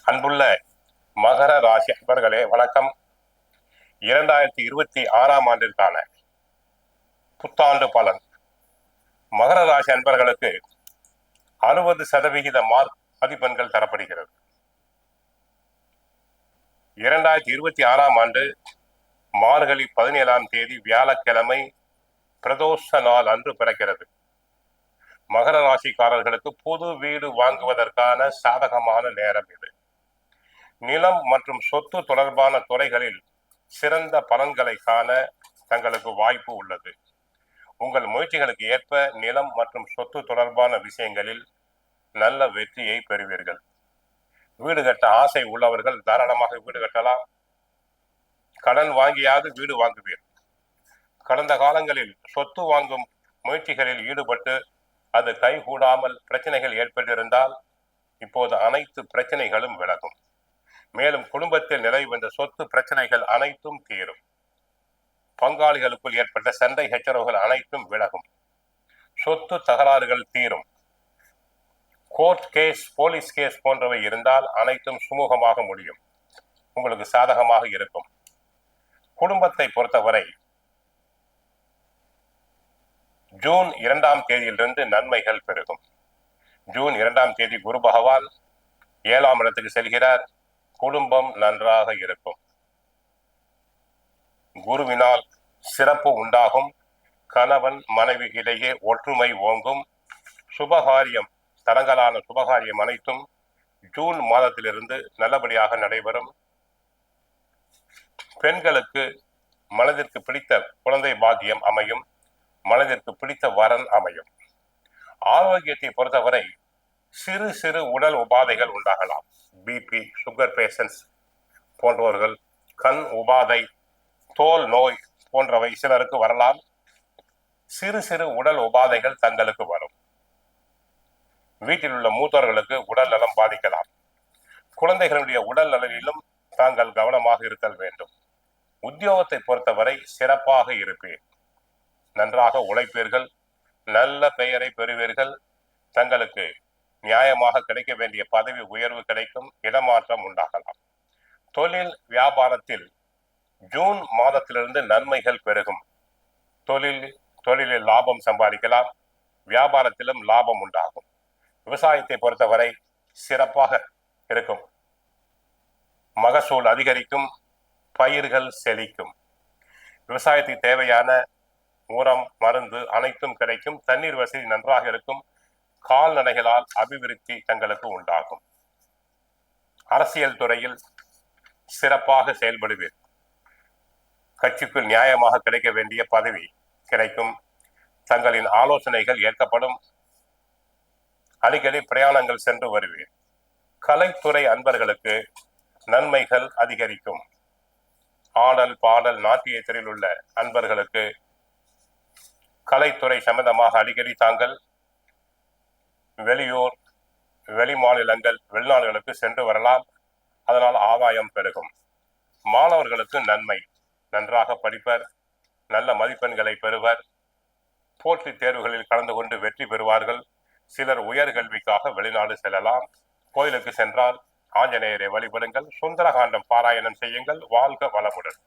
அன்புள்ள மகர ராசி அன்பர்களே வணக்கம். 2026ஆம் ஆண்டிற்கான புத்தாண்டு பலன். மகர ராசி அன்பர்களுக்கு 60% மார்க் மதிப்பெண்கள் தரப்படுகிறது. 2026ஆம் ஆண்டு மார்கழி 17ஆம் தேதி வியாழக்கிழமை பிரதோஷ நாள் அன்று பிறக்கிறது. மகர ராசிக்காரர்களுக்கு புது வீடு வாங்குவதற்கான சாதகமான நேரம் இது. நிலம் மற்றும் சொத்து தொடர்பான துறைகளில் சிறந்த பலன்களை காண தங்களுக்கு வாய்ப்பு உள்ளது. உங்கள் முயற்சிகளுக்கு ஏற்ப நிலம் மற்றும் சொத்து தொடர்பான விஷயங்களில் நல்ல வெற்றியை பெறுவீர்கள். வீடு கட்ட ஆசை உள்ளவர்கள் தாராளமாக வீடு கட்டலாம். கடன் வாங்கியாவது வீடு வாங்குவீர். கடந்த காலங்களில் சொத்து வாங்கும் முயற்சிகளில் ஈடுபட்டு அது கைகூடாமல் பிரச்சனைகள் ஏற்பட்டிருந்தால் இப்போது அனைத்து பிரச்சனைகளும் விலகும். மேலும் குடும்பத்தில் நிலவி வந்த சொத்து பிரச்சனைகள் அனைத்தும் தீரும். பங்காளிகளுக்குள் ஏற்பட்ட சண்டை சச்சரவுகள் அனைத்தும் விலகும். சொத்து தகராறுகள் தீரும். கோர்ட் கேஸ், போலீஸ் கேஸ் போன்றவை இருந்தால் அனைத்தும் சுமூகமாக முடியும். உங்களுக்கு சாதகமாக இருக்கும். குடும்பத்தை பொறுத்தவரை ஜூன் 2ஆம் தேதியிலிருந்து நன்மைகள் பெருகும். ஜூன் 2ஆம் தேதி குரு பகவான் 7ஆம் இடத்துக்கு செல்கிறார். குடும்பம் நன்றாக இருக்கும். குருவினால் சிறப்பு உண்டாகும். கணவன் மனைவி இடையே ஒற்றுமை ஓங்கும். சுபகாரியம், தடங்கலான சுபகாரியம் அனைத்தும் ஜூன் மாதத்திலிருந்து நல்லபடியாக நடைபெறும். பெண்களுக்கு மனதிற்கு பிடித்த குழந்தை பாக்கியம் அமையும். மனதிற்கு பிடித்த வரன் அமையும். ஆரோக்கியத்தை பொறுத்தவரை சிறு சிறு உடல் உபாதைகள் உண்டாகலாம். பிபி, சுகர் பேஷன்ஸ் போன்றவர்கள், கண் உபாதை, தோல் நோய் போன்றவை சிலருக்கு வரலாம். சிறு சிறு உடல் உபாதைகள் தங்களுக்கு வரும். வீட்டில் உள்ள மூத்தவர்களுக்கு உடல் நலம் பாதிக்கலாம். குழந்தைகளுடைய உடல் நலனிலும் தாங்கள் கவனமாக இருத்தல் வேண்டும். உத்தியோகத்தை பொறுத்தவரை சிறப்பாக இருப்பீர். நன்றாக உழைப்பீர்கள். நல்ல பெயரை பெறுவீர்கள். தங்களுக்கு நியாயமாக கிடைக்க வேண்டிய பதவி உயர்வு கிடைக்கும். இடமாற்றம் உண்டாகலாம். தொழில் வியாபாரத்தில் ஜூன் மாதத்திலிருந்து நன்மைகள் பெருகும். தொழிலில் லாபம் சம்பாதிக்கலாம். வியாபாரத்திலும் லாபம் உண்டாகும். விவசாயத்தை பொறுத்தவரை சிறப்பாக இருக்கும். மகசூல் அதிகரிக்கும். பயிர்கள் செழிக்கும். விவசாயத்துக்கு தேவையான உரம், மருந்து அனைத்தும் கிடைக்கும். தண்ணீர் வசதி நன்றாக இருக்கும். கால்நடைகளால் அபிவிருத்தி தங்களுக்கு உண்டாகும். அரசியல் துறையில் சிறப்பாக செயல்படுவீர். கட்சிக்குள் நியாயமாக கிடைக்க வேண்டிய பதவி கிடைக்கும். தங்களின் ஆலோசனைகள் ஏற்கப்படும். அடிக்கடி பிரயாணங்கள் சென்று வருவீர். கலைத்துறை அன்பர்களுக்கு நன்மைகள் அதிகரிக்கும். ஆடல், பாடல், நாட்டியத்தில் உள்ள அன்பர்களுக்கு கலைத்துறை சம்பந்தமாக அடிக்கடி தாங்கள் வெளியூர், வெளி மாநிலங்கள், வெளிநாடுகளுக்கு சென்று வரலாம். அதனால் ஆதாயம் பெருகும். மாணவர்களுக்கு நன்மை. நன்றாக படிப்பர். நல்ல மதிப்பெண்களை பெறுவர். போட்டித் தேர்வுகளில் கலந்து கொண்டு வெற்றி பெறுவார்கள். சிலர் உயர்கல்விக்காக வெளிநாடு செல்லலாம். கோயிலுக்கு சென்றால் ஆஞ்சநேயரை வழிபடுங்கள். சுந்தரகாண்டம் பாராயணம் செய்யுங்கள். வாழ்க வளமுடன்.